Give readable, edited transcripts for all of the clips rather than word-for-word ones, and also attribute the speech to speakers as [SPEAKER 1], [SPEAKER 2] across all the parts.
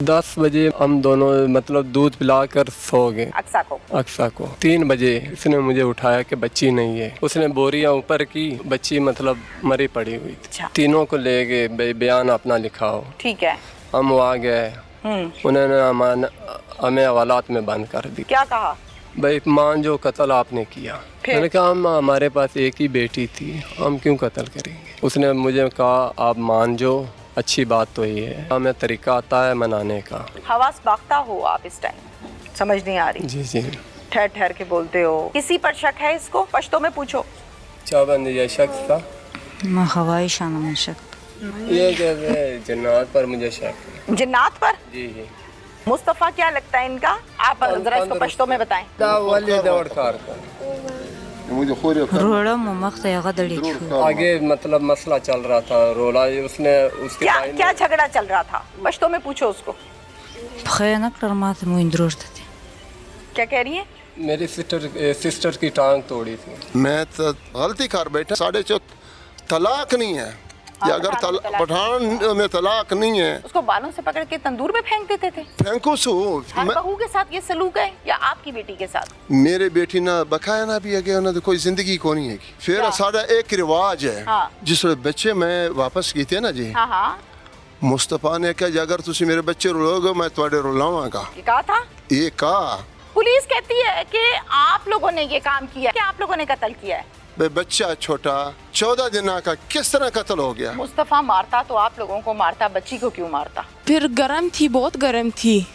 [SPEAKER 1] 10 बजे हम दोनों मतलब दूध पिलाकर सो गए। अक्सा को 3 बजे इसने मुझे उठाया कि बच्ची नहीं है। उसने बोरियां ऊपर की, बच्ची मतलब मरी पड़ी हुई थी।
[SPEAKER 2] अच्छा।
[SPEAKER 1] तीनों को ले गए, बयान अपना लिखाओ।
[SPEAKER 2] ठीक है।
[SPEAKER 1] हम वहाँ गए, उन्होंने हमें हवालात में बंद कर दी।
[SPEAKER 2] क्या कहा?
[SPEAKER 1] भाई मान जो कत्ल आपने किया। मैंने कहा हम हमारे पास एक ही बेटी थी, हम क्यों कत्ल करेंगे। उसने मुझे कहा आप मान जो, अच्छी बात तो ये है, हमें तरीका आता है मनाने का।
[SPEAKER 2] हवास बाख्ता हो आप इस टाइम, समझ नहीं आ रही?
[SPEAKER 1] जी जी।
[SPEAKER 2] ठहर ठहर के बोलते हो। किसी पर शक है इसको? पश्तो में पूछो।
[SPEAKER 1] चाबंद ये शख्स था,
[SPEAKER 3] मैं हवाई शान में शक,
[SPEAKER 1] ये कहते हैं जन्नत पर मुझे शक है।
[SPEAKER 2] जन्नत पर?
[SPEAKER 1] जी जी।
[SPEAKER 2] मुस्तफ़ा क्या लगता है इनका? आप जरा इसको पश्तो में बताएं।
[SPEAKER 3] रोड़ा मुमख गदड़ी
[SPEAKER 1] आगे मतलब मसला चल रहा था, रोला उसने उसके
[SPEAKER 2] क्या झगड़ा चल रहा था? पश्तो में पूछो उसको।
[SPEAKER 3] खैनक माथे मुइन थे।
[SPEAKER 2] क्या कह रही है?
[SPEAKER 1] मेरी सिस्टर की टांग तोड़ी थी।
[SPEAKER 4] मैं तो गलती कर बैठा, 4.5 तलाक नहीं है।
[SPEAKER 2] हाँ,
[SPEAKER 4] या अगर पठान में तलाक नहीं है,
[SPEAKER 2] उसको बालों से पकड़ के तंदूर में फेंक देते थे।
[SPEAKER 4] फेंको सो।
[SPEAKER 2] हर बहू के साथ ये सलूक है या आपकी बेटी के साथ?
[SPEAKER 4] मेरे बेटी ना बकाया ना भी है ना, तो कोई जिंदगी को नहीं है। फिर साड़ा एक रिवाज है।
[SPEAKER 2] हाँ।
[SPEAKER 4] जिस बच्चे मैं वापस की थे ना जी,
[SPEAKER 2] हाँ हाँ।
[SPEAKER 4] मुस्तफा ने कहा अगर तुम मेरे बच्चे रुलोगे मैं थोड़े रुलावांगा।
[SPEAKER 2] ये कहा था?
[SPEAKER 4] ये कहा।
[SPEAKER 2] पुलिस कहती है कि आप लोगों ने ये काम किया, कि आप लोगों ने कत्ल किया है।
[SPEAKER 4] बच्चा छोटा 14 दिन का किस तरह कत्ल हो गया?
[SPEAKER 2] मुस्तफा मारता तो आप लोगों को मारता, बच्ची को क्यों मारता?
[SPEAKER 5] फिर गर्म थी, बहुत गर्म थी,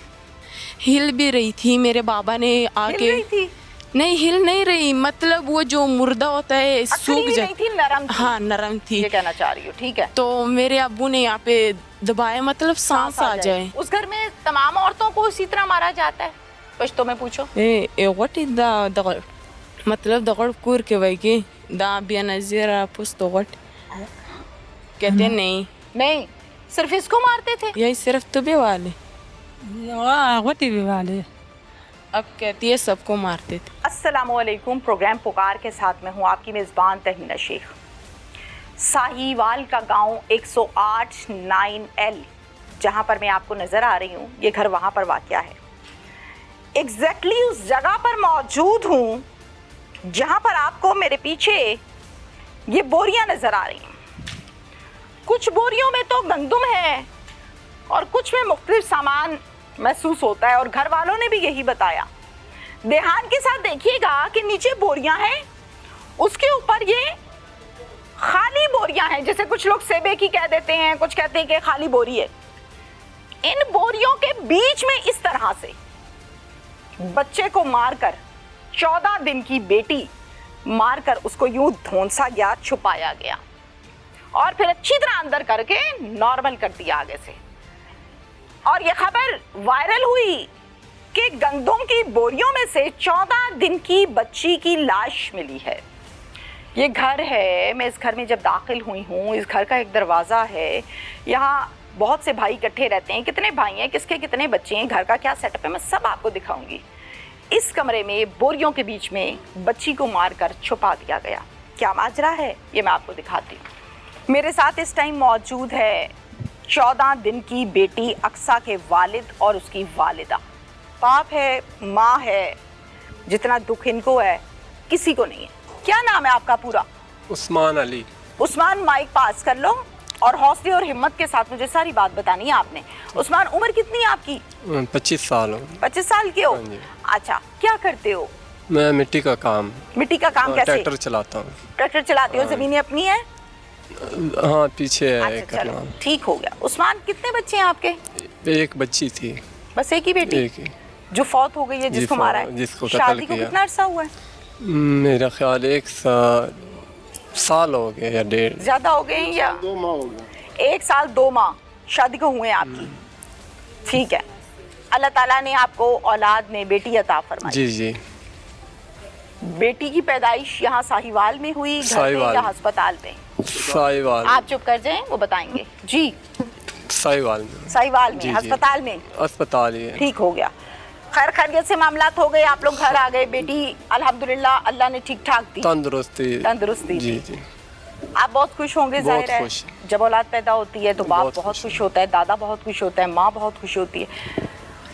[SPEAKER 5] हिल भी रही थी। मेरे बाबा ने आके
[SPEAKER 2] हिल रही थी?
[SPEAKER 5] नहीं हिल नहीं रही, मतलब वो जो मुर्दा होता है सूख
[SPEAKER 2] नहीं थी, नरम थी।
[SPEAKER 5] हाँ नरम थी,
[SPEAKER 2] ये कहना चाह रही हूँ। ठीक है।
[SPEAKER 5] तो मेरे अब्बू ने यहाँ पे दबाया, मतलब सांस आ जाए।
[SPEAKER 2] उस घर में तमाम औरतों को इसी तरह मारा जाता है? पश्तो में पूछो।
[SPEAKER 5] व्हाट इज द मतलब दगड़ कूर के भाई की दा बिया नजीरा पुस्तो व्हाट कहते नहीं
[SPEAKER 2] नहीं, सिर्फ इसको मारते थे?
[SPEAKER 5] यही सिर्फ तुबे वाले
[SPEAKER 3] वाले
[SPEAKER 5] अब कहती है सबको मारते थे।
[SPEAKER 2] अस्सलामुअलैकुम। प्रोग्राम पुकार के साथ में हूँ आपकी मेज़बान तहमीना शेख। साहिवाल का गांव 108 9L जहाँ पर मैं आपको नज़र आ रही हूँ, ये घर वहाँ पर वाक़या है। एग्जैक्टली उस जगह पर मौजूद हूँ जहाँ पर आपको मेरे पीछे ये बोरियां नज़र आ रही हैं। कुछ बोरियों में तो गंदम है और कुछ में मुख्तलिफ सामान महसूस होता है, और घर वालों ने भी यही बताया। ध्यान के साथ देखिएगा कि नीचे बोरियां हैं, उसके ऊपर ये खाली बोरियां हैं। जैसे कुछ लोग सेबे की कह देते हैं, कुछ कहते हैं कि खाली बोरी है। इन बोरियों के बीच में इस तरह से बच्चे को मारकर, 14 दिन की बेटी मारकर उसको यूं धौंसा गया, छुपाया गया और फिर अच्छी तरह अंदर करके नॉर्मल कर दिया आगे से। और ये खबर वायरल हुई कि गंदम की बोरियों में से 14 दिन की बच्ची की लाश मिली है। ये घर है, मैं इस घर में जब दाखिल हुई हूँ, इस घर का एक दरवाज़ा है। यहाँ बहुत से भाई इकट्ठे रहते हैं। कितने भाई हैं, किसके कितने बच्चे हैं, घर का क्या सेटअप है, मैं सब आपको दिखाऊंगी। इस कमरे में बोरियों के बीच में बच्ची को मारकर छुपा दिया गया। क्या माजरा है ये मैं आपको दिखाती हूँ। मेरे साथ इस टाइम मौजूद है 14 दिन की बेटी अक्सा के वालिद और उसकी वालिदा। बाप है, माँ है, जितना दुख इनको है किसी को नहीं है। क्या नाम है आपका पूरा?
[SPEAKER 1] उस्मान अली।
[SPEAKER 2] उस्मान, माइक पास कर लो और हौसले और हिम्मत के साथ मुझे सारी बात बतानी है आपने। उस्मान, उम्र कितनी है आपकी?
[SPEAKER 1] 25 साल हो।
[SPEAKER 2] 25 साल के हो? अच्छा, क्या करते हो?
[SPEAKER 1] मैं मिट्टी का काम।
[SPEAKER 2] मिट्टी का काम कैसे?
[SPEAKER 1] ट्रैक्टर चलाता हूँ।
[SPEAKER 2] ट्रैक्टर चलाते हो? जमीनें अपनी है?
[SPEAKER 1] हाँ पीछे है।
[SPEAKER 2] अच्छा चलो ठीक हो गया। उस्मान, कितने बच्चे हैं आपके?
[SPEAKER 1] एक बच्ची थी।
[SPEAKER 2] बस एक ही बेटी?
[SPEAKER 1] एक ही।
[SPEAKER 2] जो फौत हो गई है, जिसको मारा है?
[SPEAKER 1] जिसको कत्ल
[SPEAKER 2] शादी को
[SPEAKER 1] किया।
[SPEAKER 2] कितना अरसा हुआ है?
[SPEAKER 1] मेरा ख्याल 1 साल हो गया या 1.5।
[SPEAKER 2] ज्यादा हो गए या
[SPEAKER 4] 2 माह हो गया?
[SPEAKER 2] 1 साल 2 माह शादी को हुए हैं आपकी। ठीक है, अल्लाह ताला ने आपको औलाद में बेटी अता फरमाई।
[SPEAKER 1] जी जी।
[SPEAKER 2] बेटी की पैदाइश यहाँ साहिवाल में हुई, घर में या अस्पताल में?
[SPEAKER 1] साहिवाल।
[SPEAKER 2] आप चुप कर जाएं, वो बताएंगे। जी
[SPEAKER 1] साहिवाल में।
[SPEAKER 2] साहिवाल में, अस्पताल में?
[SPEAKER 1] अस्पताल ही है।
[SPEAKER 2] ठीक हो गया। खैर खैरियत से मामलात हो गए, आप लोग घर आ गए। बेटी अल्हम्दुलिल्लाह अल्लाह ने ठीक ठाक दी,
[SPEAKER 1] तंदुरुस्ती
[SPEAKER 2] तंदुरुस्ती
[SPEAKER 1] जी
[SPEAKER 2] दी।
[SPEAKER 1] जी।
[SPEAKER 2] आप बहुत खुश होंगे,
[SPEAKER 1] बहुत
[SPEAKER 2] जाहिर है
[SPEAKER 1] खुश।
[SPEAKER 2] जब औलाद पैदा होती है तो बाप
[SPEAKER 1] बहुत
[SPEAKER 2] बहुत
[SPEAKER 1] खुश
[SPEAKER 2] खुश होता है, दादा बहुत खुश होता है, माँ बहुत खुश होती है।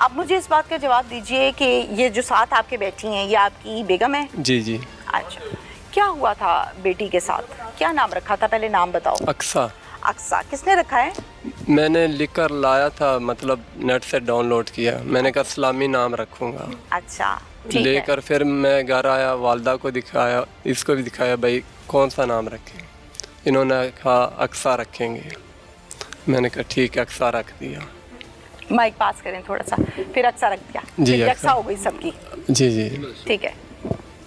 [SPEAKER 2] अब मुझे इस बात का जवाब दीजिए कि ये जो साथ आपके बैठी हैं ये आपकी बेगम है?
[SPEAKER 1] जी जी।
[SPEAKER 2] अच्छा, क्या हुआ था बेटी के साथ, क्या नाम रखा था, पहले नाम बताओ।
[SPEAKER 1] अक्सा।
[SPEAKER 2] अक्सा किसने रखा है?
[SPEAKER 1] मैंने लिख कर लाया था, मतलब नेट से डाउनलोड किया। मैंने कहा इस्लामी नाम रखूँगा।
[SPEAKER 2] अच्छा ठीक है।
[SPEAKER 1] लेकर फिर मैं घर आया, वालदा को दिखाया, इसको भी दिखाया, भाई कौन सा नाम रखें। इन्होंने कहा अक्सा रखेंगे। मैंने कहा ठीक है, अक्सा रख दिया।
[SPEAKER 2] माइक पास करें थोड़ा सा। फिर अक्सा रख दिया,
[SPEAKER 1] जी,
[SPEAKER 2] फिर
[SPEAKER 1] अक्सा।
[SPEAKER 2] अक्सा हो गई सबकी।
[SPEAKER 1] जी जी।
[SPEAKER 2] ठीक है।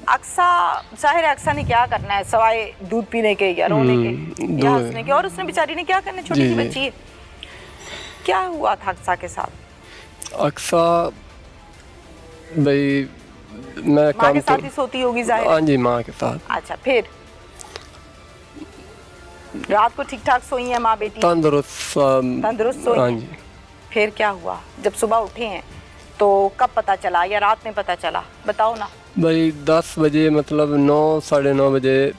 [SPEAKER 2] अक्सा, जाहिर है अक्सा ने क्या करना है सवाए दूध पीने के या रोने के या
[SPEAKER 1] दूध।
[SPEAKER 2] हंसने के, और उसने बेचारी ने क्या करना है, छोटी
[SPEAKER 1] जी,
[SPEAKER 2] सी
[SPEAKER 1] जी।
[SPEAKER 2] बच्ची है। क्या हुआ था अक्सा के साथ?
[SPEAKER 1] अक्सा भाई मैं
[SPEAKER 2] माँ
[SPEAKER 1] काम
[SPEAKER 2] के साथ
[SPEAKER 1] तो
[SPEAKER 2] ही सोती होगी जाहिर
[SPEAKER 1] हाँ
[SPEAKER 2] है।
[SPEAKER 1] जी, माँ के साथ।
[SPEAKER 2] अच्छा, फिर रात को ठीक ठाक सोई है माँ बेटी?
[SPEAKER 1] तंदुरुस्त
[SPEAKER 2] तंदुरुस्त सोई
[SPEAKER 1] हाँ
[SPEAKER 2] हैं?
[SPEAKER 1] जी।
[SPEAKER 2] फिर क्या हुआ जब सुबह उठे हैं तो कब पता चला या रात में पता चला, बताओ ना।
[SPEAKER 1] भाई 10 बजे, मतलब 9 साढ़े 9 बजे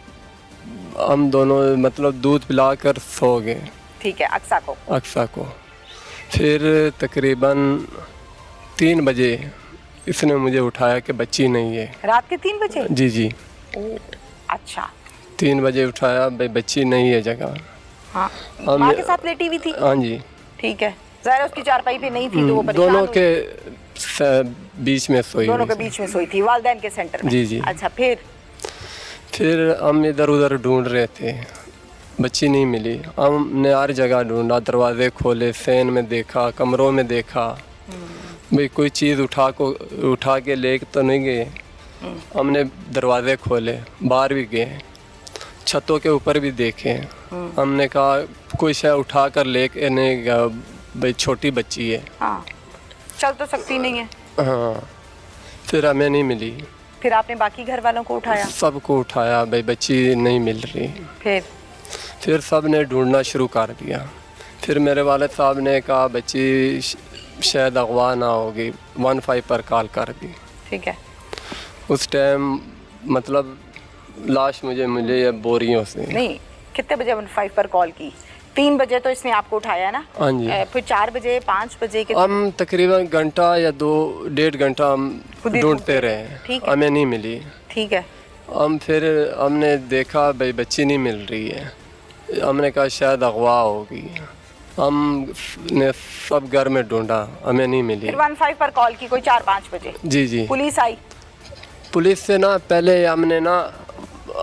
[SPEAKER 1] हम दोनों मतलब दूध पिलाकर सो गए
[SPEAKER 2] ठीक है, अक्सा को।
[SPEAKER 1] अक्सा को। फिर तकरीबन 3 बजे इसने मुझे उठाया कि बच्ची नहीं है।
[SPEAKER 2] रात के 3 बजे?
[SPEAKER 1] जी जी।
[SPEAKER 2] अच्छा
[SPEAKER 1] 3 बजे उठाया, भाई बच्ची नहीं है जगह।
[SPEAKER 2] हाँ,
[SPEAKER 1] हम-
[SPEAKER 2] माँ के साथ लेटी हुई थी?
[SPEAKER 1] हाँ जी।
[SPEAKER 2] ठीक है, जाहिर है उसकी चारपाई पे नहीं थी तो वो परेशान
[SPEAKER 1] दोनों
[SPEAKER 2] हुई।
[SPEAKER 1] के बीच में सोई
[SPEAKER 2] दोनों
[SPEAKER 1] हुई
[SPEAKER 2] के
[SPEAKER 1] थी।
[SPEAKER 2] बीच में सोई थी, वालिदैन के सेंटर में।
[SPEAKER 1] जी, जी।
[SPEAKER 2] अच्छा,
[SPEAKER 1] फिर हम इधर उधर ढूंढ रहे थे, बच्ची नहीं मिली। हमने हर जगह ढूंढा, दरवाजे खोले, फैन में देखा, कमरों में देखा, भाई कोई चीज़ उठा के ले तो नहीं गए। हमने दरवाजे खोले, बाहर भी गए, छतों के ऊपर भी देखे। हमने कहा कोई शय उठा कर लेके नहीं गया, भाई छोटी बच्ची है।
[SPEAKER 2] हाँ, चल तो सकती नहीं है।
[SPEAKER 1] हाँ, फिर हमें नहीं मिली।
[SPEAKER 2] फिर आपने बाकी घर वालों को उठाया?
[SPEAKER 1] सबको उठाया, भाई बच्ची नहीं मिल रही। फिर सब ने ढूंढना शुरू कर दिया। फिर मेरे वालिद साहब ने कहा बच्ची शायद अगवा ना होगी, 15 पर कॉल कर दी।
[SPEAKER 2] ठीक है।
[SPEAKER 1] उस टाइम मतलब लाश मुझे मिली है बोरियों से।
[SPEAKER 2] नहीं, कितने बजे 15 पर कॉल की? 3 बजे तो इसने आपको उठाया ना?
[SPEAKER 1] हाँ जी।
[SPEAKER 2] फिर 4 बजे, 5 बजे के?
[SPEAKER 1] हम तकरीबन घंटा या 2-1.5 घंटा हम
[SPEAKER 2] खुद ही
[SPEAKER 1] ढूंढते
[SPEAKER 2] ढूंढते
[SPEAKER 1] रहे,
[SPEAKER 2] ठीक है।
[SPEAKER 1] हमें नहीं मिली।
[SPEAKER 2] ठीक है।
[SPEAKER 1] फिर हमने देखा भाई बच्ची नहीं मिल रही है। हमने कहा शायद अगवा होगी। हमने सब घर में ढूंढा, हमें नहीं मिली।
[SPEAKER 2] फिर 15 पर कॉल की कोई 4-5 बजे?
[SPEAKER 1] जी जी।
[SPEAKER 2] पुलिस आई?
[SPEAKER 1] पुलिस से ना पहले हमने ना,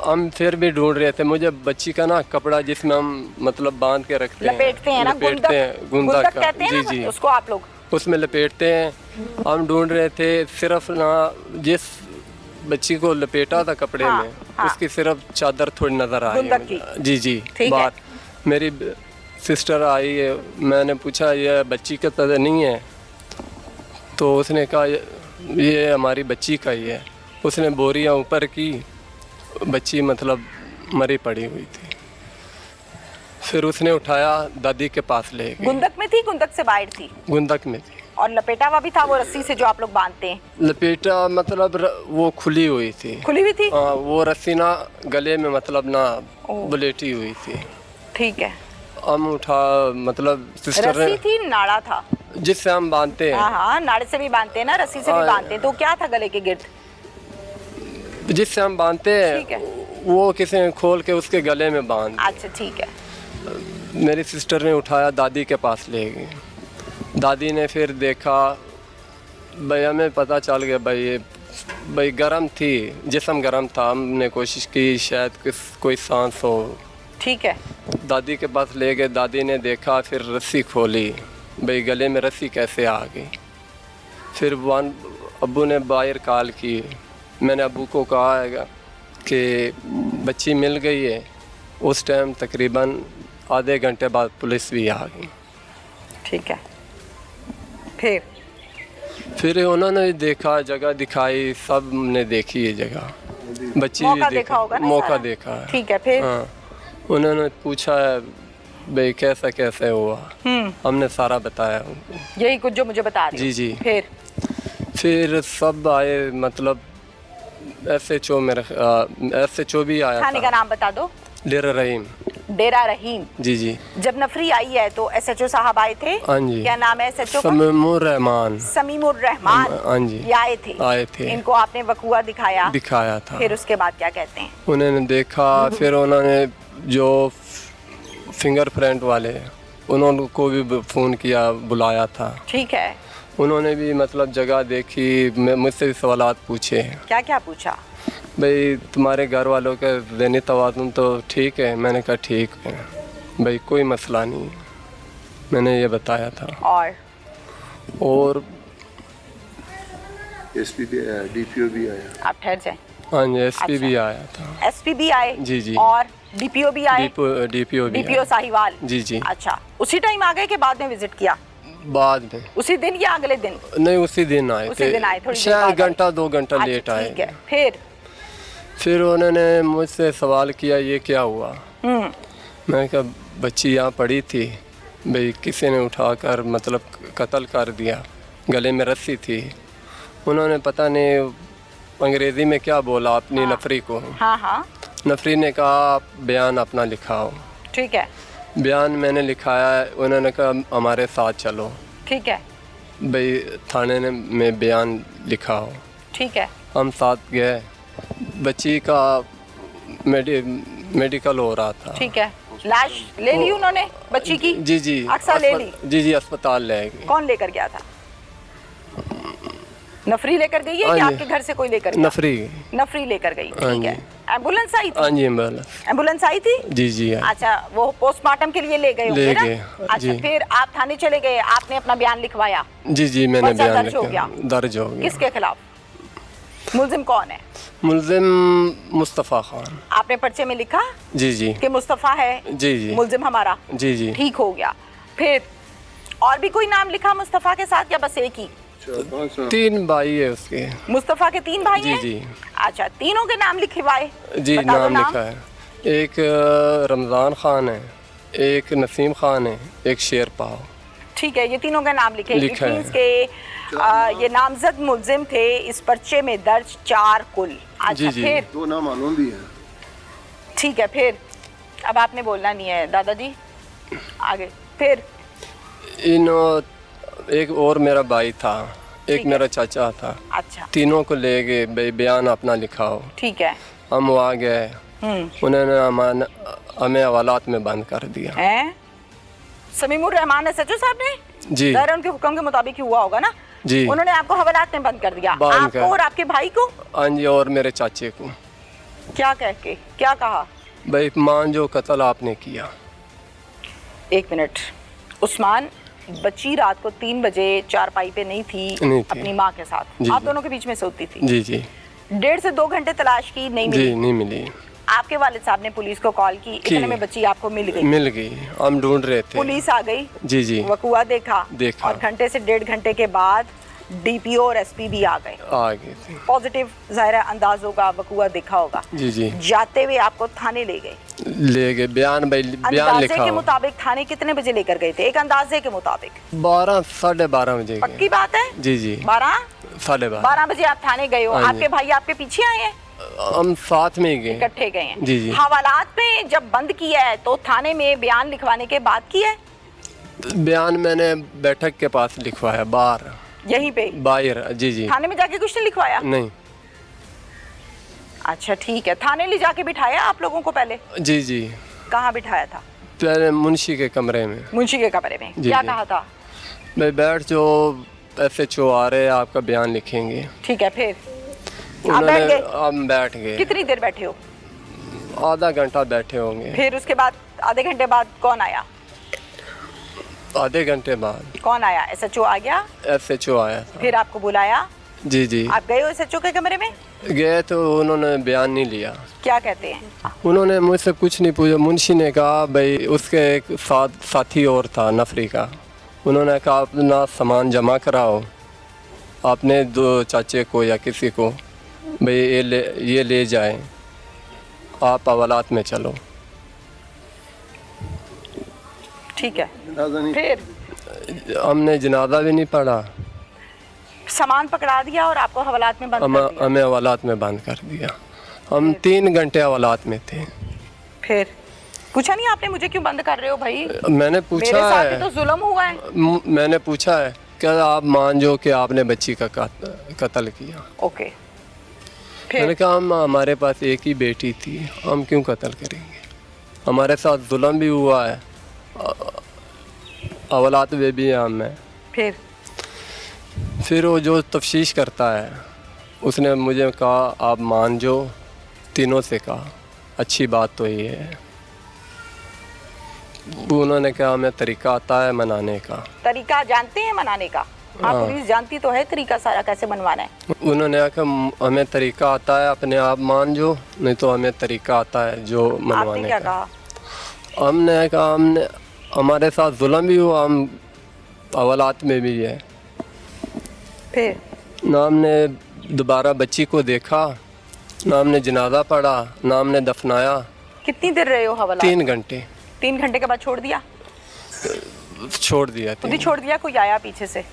[SPEAKER 1] हम फिर भी ढूंढ रहे थे। मुझे बच्ची का ना कपड़ा जिसमें हम मतलब बांध के रखते हैं,
[SPEAKER 2] लपेटते हैं ना,
[SPEAKER 1] लपेटते हैं, गुंदक का।
[SPEAKER 2] कहते हैं
[SPEAKER 1] जी
[SPEAKER 2] ना
[SPEAKER 1] जी,
[SPEAKER 2] उसको आप लोग?
[SPEAKER 1] उसमें लपेटते हैं। हम ढूंढ रहे थे, सिर्फ ना जिस बच्ची को लपेटा था कपड़े
[SPEAKER 2] हाँ,
[SPEAKER 1] में,
[SPEAKER 2] हाँ।
[SPEAKER 1] उसकी सिर्फ चादर थोड़ी नजर आई है
[SPEAKER 2] गुंदक
[SPEAKER 1] मुझे।
[SPEAKER 2] की?
[SPEAKER 1] जी जी।
[SPEAKER 2] ठीक है।
[SPEAKER 1] बात मेरी सिस्टर आई है, मैंने पूछा ये बच्ची का तो नहीं है, तो उसने कहा ये हमारी बच्ची का ही है। उसने बोरियां ऊपर की, बच्ची मतलब मरी पड़ी हुई थी। फिर उसने उठाया, दादी के पास ले गई।
[SPEAKER 2] गुंदक में थी, गुंदक से बाहर थी?
[SPEAKER 1] गुंदक में थी।
[SPEAKER 2] और लपेटा हुआ भी था वो रस्सी से जो आप लोग बांधते हैं?
[SPEAKER 1] लपेटा मतलब वो खुली हुई थी।
[SPEAKER 2] खुली हुई थी?
[SPEAKER 1] हाँ, वो रस्सी ना गले में मतलब ना
[SPEAKER 2] ओह।
[SPEAKER 1] बुलेटी हुई थी।
[SPEAKER 2] ठीक है।
[SPEAKER 1] हम उठा, मतलब सिस्टर
[SPEAKER 2] रस्सी
[SPEAKER 1] ने,
[SPEAKER 2] थी, नाड़ा था?
[SPEAKER 1] जिससे हम बांधते
[SPEAKER 2] हाँ
[SPEAKER 1] हैं,
[SPEAKER 2] हाँ, नाड़े से भी बांधते हैं ना, रस्सी से भी
[SPEAKER 1] हाँ।
[SPEAKER 2] बांधते हैं। तो क्या था गले के गिर्द?
[SPEAKER 1] जिससे हम बांधते
[SPEAKER 2] ठीक है।
[SPEAKER 1] हैं, वो किसी ने खोल के उसके गले में बांध।
[SPEAKER 2] अच्छा ठीक है।
[SPEAKER 1] मेरी सिस्टर ने उठाया, दादी के पास ले गई। दादी ने फिर देखा, भाई हमें पता चल गया भाई ये भाई गर्म थी, जिस्म गर्म था। हमने कोशिश की शायद कोई सांस हो।
[SPEAKER 2] ठीक है।
[SPEAKER 1] दादी के पास ले गए, दादी ने देखा, फिर रस्सी खोली, भाई गले में रस्सी कैसे आ गई। फिर अब्बू ने बाहर कॉल की। मैंने अब्बू को कहा है कि बच्ची मिल गई है। उस टाइम तकरीबन आधे घंटे बाद पुलिस भी आ गई।
[SPEAKER 2] ठीक है।
[SPEAKER 1] फिर उन्होंने देखा, जगह दिखाई, सब ने देखी ये जगह, बच्ची
[SPEAKER 2] मौका
[SPEAKER 1] भी
[SPEAKER 2] देखा होगा ना
[SPEAKER 1] मौका
[SPEAKER 2] सारा?
[SPEAKER 1] देखा है।
[SPEAKER 2] ठीक है। फिर?
[SPEAKER 1] हाँ, उन्होंने पूछा भाई कैसा कैसे हुआ, हमने सारा बताया उनको।
[SPEAKER 2] यही कुछ जो मुझे बता रही
[SPEAKER 1] जी,
[SPEAKER 2] हो।
[SPEAKER 1] जी। फिर सब आए, मतलब SHO भी आया
[SPEAKER 2] थाने
[SPEAKER 1] था।
[SPEAKER 2] का नाम बता दो।
[SPEAKER 1] डेरा रहीम।
[SPEAKER 2] डेरा रहीम।
[SPEAKER 1] जी जी।
[SPEAKER 2] जब नफरी आई है तो एसएचओ साहब आए थे?
[SPEAKER 1] हाँ जी।
[SPEAKER 2] क्या नाम है एसएचओ का?
[SPEAKER 1] समीमुर रहमान।
[SPEAKER 2] समीमुर रहमान।
[SPEAKER 1] हाँ जी।
[SPEAKER 2] ये आए थे?
[SPEAKER 1] आए थे।
[SPEAKER 2] इनको आपने वकुआ दिखाया
[SPEAKER 1] था।
[SPEAKER 2] फिर उसके बाद क्या कहते हैं?
[SPEAKER 1] उन्होंने देखा, फिर उन्होंने जो फिंगरप्रिंट वाले उन्होंने को भी फ़ोन किया, बुलाया था।
[SPEAKER 2] ठीक है।
[SPEAKER 1] उन्होंने भी मतलब जगह देखी, मुझसे भी सवालात पूछे।
[SPEAKER 2] क्या क्या पूछा?
[SPEAKER 1] भाई तुम्हारे घर वालों का ज़हनी तवाज़ुन तो ठीक है? मैंने कहा ठीक है भाई, कोई मसला नहीं, मैंने ये बताया था। और
[SPEAKER 4] एसपी भी आया, डीपीओ भी आया।
[SPEAKER 2] आप ठहर जाएं।
[SPEAKER 1] हाँ जी, एसपी
[SPEAKER 2] अच्छा।
[SPEAKER 1] भी आया था।
[SPEAKER 2] एसपी भी आए?
[SPEAKER 1] जी जी।
[SPEAKER 2] और डीपीओ भी आए?
[SPEAKER 1] डीपीओ
[SPEAKER 2] साहिवाल।
[SPEAKER 1] जी जी।
[SPEAKER 2] अच्छा, उसी टाइम आ गए कि बाद में विजिट किया?
[SPEAKER 1] बाद में।
[SPEAKER 2] उसी दिन या अगले दिन?
[SPEAKER 1] नहीं, उसी दिन आए थे। शायद घंटा 2 घंटा लेट आए।
[SPEAKER 2] ठीक है। फिर
[SPEAKER 1] उन्होंने मुझसे सवाल किया, ये क्या हुआ? मैंने कहा बच्ची यहाँ पड़ी थी भाई, किसी ने उठाकर मतलब कत्ल कर दिया, गले में रस्सी थी। उन्होंने पता नहीं अंग्रेज़ी में क्या बोला अपनी नफरी को।
[SPEAKER 2] हाँ।
[SPEAKER 1] नफरी ने कहा आप बयान अपना लिखाओ।
[SPEAKER 2] ठीक है।
[SPEAKER 1] बयान मैंने लिखाया, उन्होंने कहा हमारे साथ चलो।
[SPEAKER 2] ठीक है
[SPEAKER 1] भाई, थाने में बयान लिखाओ।
[SPEAKER 2] ठीक है।
[SPEAKER 1] हम साथ गए, बच्ची का मेडिकल हो रहा था।
[SPEAKER 2] ठीक है। लाश ले ली उन्होंने बच्ची की?
[SPEAKER 1] जी जी।
[SPEAKER 2] अक्सर ले ली?
[SPEAKER 1] जी जी, अस्पताल ले गए।
[SPEAKER 2] कौन लेकर गया था? नफरी लेकर गई है कि आपके घर से कोई लेकर गया? नफरी लेकर गई। ठीक है। एम्बुलेंस आई थी?
[SPEAKER 1] हाँ जी,
[SPEAKER 2] एम्बुलेंस आई थी?
[SPEAKER 1] जी जी।
[SPEAKER 2] अच्छा, वो पोस्टमार्टम के लिए ले गए होंगे ना? अच्छा, फिर आप थाने चले गए, आपने अपना बयान लिखवाया?
[SPEAKER 1] जी जी, मैंने बयान
[SPEAKER 2] दर्ज हो गया?
[SPEAKER 1] दर्ज हो गया।
[SPEAKER 2] किसके खिलाफ? मुल्जिम कौन है?
[SPEAKER 1] मुल्जिम मुस्तफ़ा खान।
[SPEAKER 2] आपने पर्चे में लिखा?
[SPEAKER 1] जी जी।
[SPEAKER 2] कि मुस्तफ़ा है
[SPEAKER 1] जी जी
[SPEAKER 2] मुल्जिम हमारा?
[SPEAKER 1] जी जी।
[SPEAKER 2] ठीक हो गया। फिर और भी कोई नाम लिखा मुस्तफ़ा के साथ या बस एक ही?
[SPEAKER 1] 3 भाई है उसके।
[SPEAKER 2] मुस्तफ़ा के 3 भाई हैं?
[SPEAKER 1] जी जी।
[SPEAKER 2] अच्छा, तीनों के नाम लिखवाए?
[SPEAKER 1] जी, नाम लिखा है। एक रमज़ान खान है, एक नसीम खान है, एक शेरपाव।
[SPEAKER 2] ठीक है, ये तीनों के नाम लिखे
[SPEAKER 1] है।
[SPEAKER 2] के ये नामजद मुल्जिम थे इस पर्चे में दर्ज 4 कुल। अच्छा,
[SPEAKER 1] जी जी।
[SPEAKER 2] फिर
[SPEAKER 4] 2 नाम मालूम भी है।
[SPEAKER 2] ठीक है। फिर अब आपने बोलना नहीं है दादाजी, आगे। फिर
[SPEAKER 1] एक और मेरा भाई था, एक मेरा चाचा था।
[SPEAKER 2] अच्छा।
[SPEAKER 1] तीनों को ले गए, भाई बयान अपना लिखाओ।
[SPEAKER 2] ठीक है।
[SPEAKER 1] हम वहाँ गए, उन्होंने हमें हवालात में बंद कर दिया।
[SPEAKER 2] हैं? समीमुर रहमान एसएचओ साहब ने?
[SPEAKER 1] जी।
[SPEAKER 2] ज़ाहिर उनके हुक्म के मुताबिक ही हुआ होगा ना?
[SPEAKER 1] जी।
[SPEAKER 2] उन्होंने आपको हवालात में बंद कर दिया, आपको और आपके भाई को?
[SPEAKER 1] हाँ जी, और मेरे चाचे को।
[SPEAKER 2] क्या कह के, क्या कहा?
[SPEAKER 1] भाई मान जो कत्ल आपने किया।
[SPEAKER 2] 1 मिनट। उस्मान, बच्ची रात को 3 बजे चारपाई पे नहीं थी अपनी माँ के साथ, आप दोनों के बीच में सोती थी?
[SPEAKER 1] जी जी।
[SPEAKER 2] 1.5 से 2 घंटे तलाश की, नहीं मिली?
[SPEAKER 1] जी, नहीं मिली।
[SPEAKER 2] आपके वालिद साहब ने पुलिस को कॉल की, इतने में बच्ची आपको मिल गई?
[SPEAKER 1] हम ढूंढ रहे थे।
[SPEAKER 2] पुलिस आ गई?
[SPEAKER 1] जी जी।
[SPEAKER 2] वकुआ देखा? और घंटे से 1.5 घंटे के बाद डीपीओ और एसपी भी आ गए थे। पॉजिटिव ज़ाहिर अंदाज होगा, वकुआ देखा होगा।
[SPEAKER 1] जी जी।
[SPEAKER 2] जाते हुए आपको थाने ले गए? बयान
[SPEAKER 1] लिखा
[SPEAKER 2] के मुताबिक थाने कितने बजे लेकर गए थे? एक अंदाजे के मुताबिक
[SPEAKER 1] 12 साढ़े 12 बजे।
[SPEAKER 2] पक्की बात है?
[SPEAKER 1] जी जी।
[SPEAKER 2] 12
[SPEAKER 1] साढ़े
[SPEAKER 2] 12 बजे आप थाने गए हो? आपके भाई आपके पीछे आए हैं?
[SPEAKER 1] हम साथ में ही गए,
[SPEAKER 2] इकट्ठे गए हैं।
[SPEAKER 1] जी जी।
[SPEAKER 2] हवालात में जब बंद किया है तो थाने में बयान लिखवाने के बाद किया है?
[SPEAKER 1] बयान मैंने बैठक के पास लिखवाया, बाहर,
[SPEAKER 2] यहीं पे
[SPEAKER 1] बाहर। जी जी।
[SPEAKER 2] थाने में जाके कुछ नहीं लिखवाया?
[SPEAKER 1] नहीं।
[SPEAKER 2] अच्छा, ठीक है। थाने ले जाके बिठाया आप लोगों को पहले?
[SPEAKER 1] जी जी।
[SPEAKER 2] कहाँ बिठाया था?
[SPEAKER 1] पहले मुंशी के कमरे में।
[SPEAKER 2] मुंशी के कमरे में? क्या कहा था?
[SPEAKER 1] मैं बैठ जो एसएचओ आ रहे हैं, आपका बयान लिखेंगे।
[SPEAKER 2] ठीक है। फिर
[SPEAKER 1] हम बैठ गए।
[SPEAKER 2] कितनी देर बैठे हो?
[SPEAKER 1] आधा घंटा बैठे होंगे।
[SPEAKER 2] फिर उसके बाद आधे घंटे बाद कौन आया?
[SPEAKER 1] आधे घंटे बाद
[SPEAKER 2] कौन आया? एसएचओ आ गया?
[SPEAKER 1] एसएचओ आया था।
[SPEAKER 2] फिर आपको बुलाया?
[SPEAKER 1] जी जी।
[SPEAKER 2] आप गए हो एसएचओ के कमरे में?
[SPEAKER 1] गए तो उन्होंने बयान नहीं लिया।
[SPEAKER 2] क्या कहते हैं?
[SPEAKER 1] उन्होंने मुझसे कुछ नहीं पूछा। मुंशी ने कहा भाई उसके एक साथी और था नफरी का, उन्होंने कहा अपना सामान जमा कराओ, आपने 2 चाचे को या किसी को, भाई ये ले जाए, आप हवालात में चलो।
[SPEAKER 2] ठीक है। फिर
[SPEAKER 1] हमने जनाजा भी नहीं पढ़ा,
[SPEAKER 2] सामान पकड़ा दिया और आपको हवालात में बंद कर दिया?
[SPEAKER 1] हमें हवालात में बंद कर दिया। हम 3 घंटे हवालात में थे।
[SPEAKER 2] फिर पूछा नहीं आपने मुझे क्यों बंद कर रहे हो भाई?
[SPEAKER 1] मैंने
[SPEAKER 2] मेरे
[SPEAKER 1] पूछा
[SPEAKER 2] साथ भी
[SPEAKER 1] है,
[SPEAKER 2] तो जुल्म हुआ है।
[SPEAKER 1] मैंने पूछा है क्या आप मान जो कि आपने बच्ची का कत्ल किया।
[SPEAKER 2] ओके
[SPEAKER 1] मैंने
[SPEAKER 2] फिर
[SPEAKER 1] कहा हम हमारे पास एक ही बेटी थी, हम क्यों कत्ल करेंगे, हमारे साथ जुल्म भी हुआ है, औलाद वे भी हैं हमें। फिर वो जो तफ्तीश करता है उसने मुझे कहा आप मान जो, तीनों से कहा अच्छी बात तो ये है। उन्होंने कहा हमें तरीका आता है मनाने का।
[SPEAKER 2] तरीका जानते हैं मनाने का? हाँ पुलिस जानती तो है तरीका सारा कैसे मनवाना है।
[SPEAKER 1] उन्होंने कहा हमें तरीका आता है, अपने आप मान जो, नहीं तो हमें तरीका आता है जो
[SPEAKER 2] आपने
[SPEAKER 1] मनवाने
[SPEAKER 2] क्या
[SPEAKER 1] का।
[SPEAKER 2] कहा?
[SPEAKER 1] हमने कहा हमने हमारे साथ जुल्म भी हुआ, हम औलाद में भी है
[SPEAKER 2] फिर
[SPEAKER 1] ना, हमने दोबारा बच्ची को देखा ना, हमने जनाजा पढ़ा ना, हमने दफनाया।
[SPEAKER 2] कितनी देर रहे हो हवाला?
[SPEAKER 1] 3 घंटे।
[SPEAKER 2] 3 घंटे के बाद छोड़ दिया?
[SPEAKER 1] छोड़ दिया।
[SPEAKER 2] खुद ही छोड़ दिया? कोई आया पीछे से?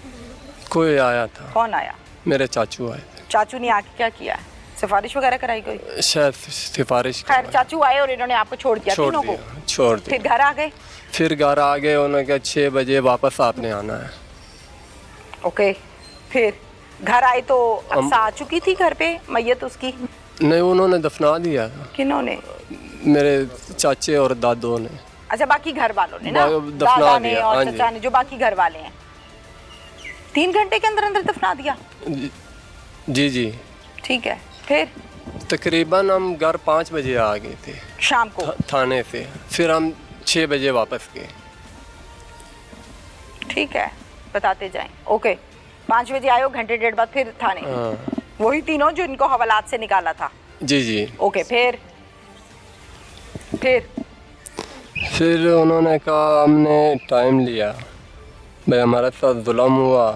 [SPEAKER 1] कोई आया था,
[SPEAKER 2] कौन आया?
[SPEAKER 1] मेरे चाचू आए थे।
[SPEAKER 2] चाचू ने आके क्या किया? सिफारिश वगैरह कराई कोई?
[SPEAKER 1] शायद सिफारिश
[SPEAKER 2] खैर चाचू आए और इन्होंने आपको छोड़ दिया तीनों को?
[SPEAKER 1] छोड़ दिया।
[SPEAKER 2] फिर घर आ गए?
[SPEAKER 1] फिर घर आ गए, उन्होंने कहा 6 बजे वापस आपने आना है।
[SPEAKER 2] ओके फिर घर आए तो अक्सा आ चुकी थी घर पे मैयत उसकी?
[SPEAKER 1] नहीं, उन्होंने दफना दिया।
[SPEAKER 2] किन्होंने?
[SPEAKER 1] मेरे चाचे और दादों ने।
[SPEAKER 2] अच्छा बाकी घर वालों ने ना?
[SPEAKER 1] दफना
[SPEAKER 2] दादा ने
[SPEAKER 1] दिया,
[SPEAKER 2] और
[SPEAKER 1] हाँ
[SPEAKER 2] चाचा ने, जो बाकी घर वाले हैं। 3 घंटे के अंदर अंदर दफना दिया?
[SPEAKER 1] जी जी।
[SPEAKER 2] ठीक है फिर?
[SPEAKER 1] तकरीबन हम घर 5 बजे आ गए थे
[SPEAKER 2] शाम को?
[SPEAKER 1] थाने से। फिर हम 6 बजे वापस गए।
[SPEAKER 2] ठीक है बताते जाएं। ओके 5 बजे आए हो, घंटे डेढ़ बाद फिर थाने?
[SPEAKER 1] हाँ
[SPEAKER 2] वही तीनों जो इनको हवालात से निकाला था?
[SPEAKER 1] जी जी।
[SPEAKER 2] ओके फिर
[SPEAKER 1] फिर उन्होंने कहा हमने टाइम लिया, भाई हमारे साथ जुल्म हुआ।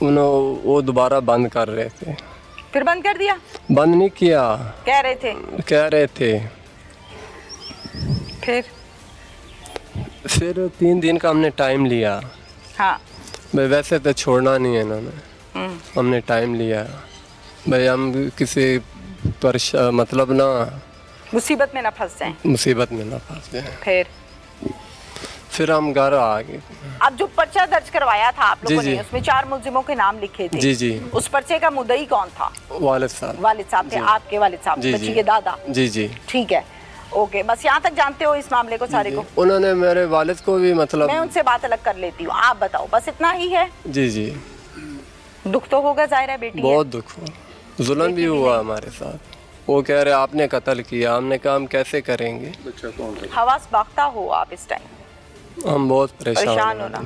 [SPEAKER 1] वो दोबारा बंद कर रहे थे।
[SPEAKER 2] फिर बंद कर दिया?
[SPEAKER 1] बंद नहीं किया,
[SPEAKER 2] कह रहे थे। फिर
[SPEAKER 1] 3 दिन का हमने टाइम लिया।
[SPEAKER 2] हाँ
[SPEAKER 1] भाई वैसे तो छोड़ना नहीं है इन्होंने, हमने टाइम लिया भाई हम किसी पर मतलब ना
[SPEAKER 2] मुसीबत में ना फंस जाएं।
[SPEAKER 1] मुसीबत में ना फंस जाए। फिर हम घर आ गए।
[SPEAKER 2] अब जो पर्चा दर्ज करवाया था आप लोगों
[SPEAKER 1] जी,
[SPEAKER 2] ने,
[SPEAKER 1] जी।
[SPEAKER 2] उसमें 4 मुलजिमों के नाम लिखे थे।
[SPEAKER 1] जी जी।
[SPEAKER 2] उस पर्चे का मुद्दई कौन था?
[SPEAKER 1] वालिद साहब।
[SPEAKER 2] वालिद साहब थे,
[SPEAKER 1] जी।
[SPEAKER 2] आपके वालिद साहब,
[SPEAKER 1] जी,
[SPEAKER 2] बच्ची
[SPEAKER 1] जी।
[SPEAKER 2] के दादा?
[SPEAKER 1] जी जी।
[SPEAKER 2] ठीक है ओके, बस यहाँ तक जानते हो इस मामले को सारे को?
[SPEAKER 1] उन्होंने मेरे वालिद को भी मतलब।
[SPEAKER 2] मैं उनसे बात अलग कर लेती हूँ, आप बताओ बस इतना ही है?
[SPEAKER 1] जी जी।
[SPEAKER 2] दुख तो होगा, जाहिर है बेटी
[SPEAKER 1] बहुत दुख हुआ, जुल्म भी हुआ हमारे साथ। वो कह रहे आपने कत्ल किया, हमने कहा हम कैसे करेंगे।
[SPEAKER 2] हवास बाख्ता हो आप इस टाइम?
[SPEAKER 1] हम बहुत
[SPEAKER 2] परेशान हो ना?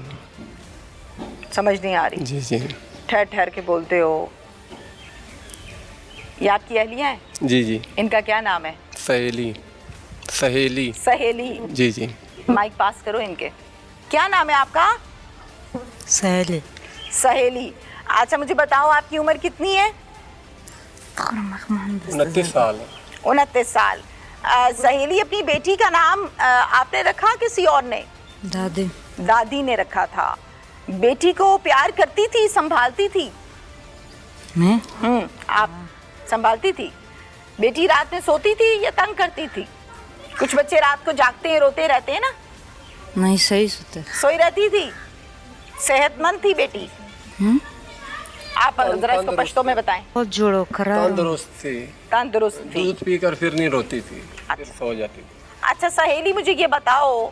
[SPEAKER 2] समझ नहीं आ रही?
[SPEAKER 1] जी जी।
[SPEAKER 2] ठहर ठहर के बोलते हो। ये आपकी अहलिया है?
[SPEAKER 1] जी जी।
[SPEAKER 2] इनका क्या नाम है?
[SPEAKER 1] सहेली। सहेली।
[SPEAKER 2] सहेली?
[SPEAKER 1] जी जी।
[SPEAKER 2] माइक पास करो इनके। क्या नाम है आपका?
[SPEAKER 3] सहेली।
[SPEAKER 2] सहेली। अच्छा मुझे बताओ आपकी उम्र कितनी है?
[SPEAKER 1] 29 साल।
[SPEAKER 2] 29 साल। सहेली अपनी बेटी का नाम आपने रखा किसी और ने?
[SPEAKER 3] दादी।
[SPEAKER 2] दादी ने रखा था। बेटी को प्यार करती थी, संभालती थी?
[SPEAKER 3] मैं?
[SPEAKER 2] आप संभालती थी? बेटी रात में सोती थी या तंग करती थी? कुछ बच्चे रात को जागते हैं, रोते रहते हैं ना?
[SPEAKER 3] नहीं सही सोते।
[SPEAKER 2] सोई रहती थी? सेहतमंद थी बेटी? आप जरा इसको पश्तो में बताएं।
[SPEAKER 3] बहुत जोड़ो खराब।
[SPEAKER 1] तंदुरुस्त थी।
[SPEAKER 2] तंदुरुस्त थी।
[SPEAKER 1] दूध पीकर फिर नहीं रोती थी, फिर सो जाती थी।
[SPEAKER 2] अच्छा सहेली मुझे ये बताओ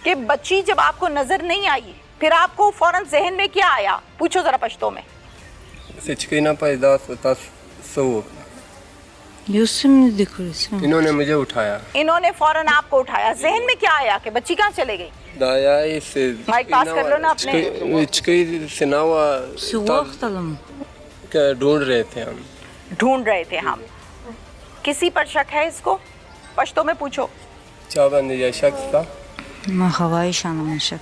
[SPEAKER 2] कि बच्ची जब आपको नजर नहीं आई फिर आपको फौरन जहन में क्या आया? पूछो जरा पश्तो में।
[SPEAKER 1] सिचकिना पैदास होता सो। इन्होंने मुझे उठाया।
[SPEAKER 2] इन्होंने फौरन आपको उठाया, जहन में क्या आया कि बच्ची कहाँ चले गई?
[SPEAKER 1] दाया से
[SPEAKER 2] माइक पास कर लो ना अपने।
[SPEAKER 1] सिनावा क्या ढूंढ रहे थे हम?
[SPEAKER 2] ढूंढ रहे थे हम। किसी पर शक है इसको? पश्तो में पूछो।
[SPEAKER 1] चाबंद या शख्स था।
[SPEAKER 3] मैं हवाई शान में शक।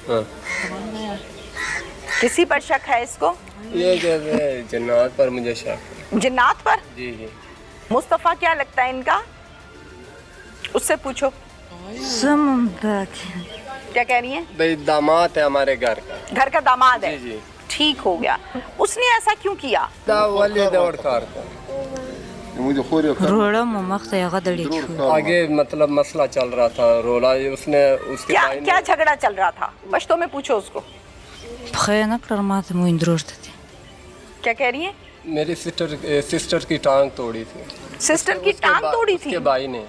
[SPEAKER 1] हाँ।
[SPEAKER 2] किसी पर शक है इसको?
[SPEAKER 1] ये कहते हैं जन्नत पर मुझे शक।
[SPEAKER 2] जिन्नात पर?
[SPEAKER 1] जी जी।
[SPEAKER 2] मुस्तफा क्या लगता है इनका? उससे पूछो। क्या कह रही है?
[SPEAKER 1] भाई दामाद है हमारे घर का।
[SPEAKER 2] घर का दामाद है?
[SPEAKER 1] जी जी।
[SPEAKER 2] ठीक हो गया। उसने ऐसा क्यों किया?
[SPEAKER 1] वालिद और कार का।
[SPEAKER 4] मुझे खोरे
[SPEAKER 3] रोड़ा ममख ते आगा दड़ी छू
[SPEAKER 1] आगे मतलब मसला चल रहा था, रोला ये उसने उसके
[SPEAKER 2] क्या
[SPEAKER 1] भाई ने
[SPEAKER 2] क्या झगड़ा चल रहा था? पश्तो में पूछो उसको।
[SPEAKER 3] खैना कर माते मु इंद्रोर थे
[SPEAKER 2] क्या कह रही है?
[SPEAKER 1] मेरी सिस्टर की टांग तोड़ी थी।
[SPEAKER 2] सिस्टर की
[SPEAKER 1] उसके
[SPEAKER 2] टांग तोड़ी
[SPEAKER 1] उसके
[SPEAKER 2] थी?
[SPEAKER 1] भाई ने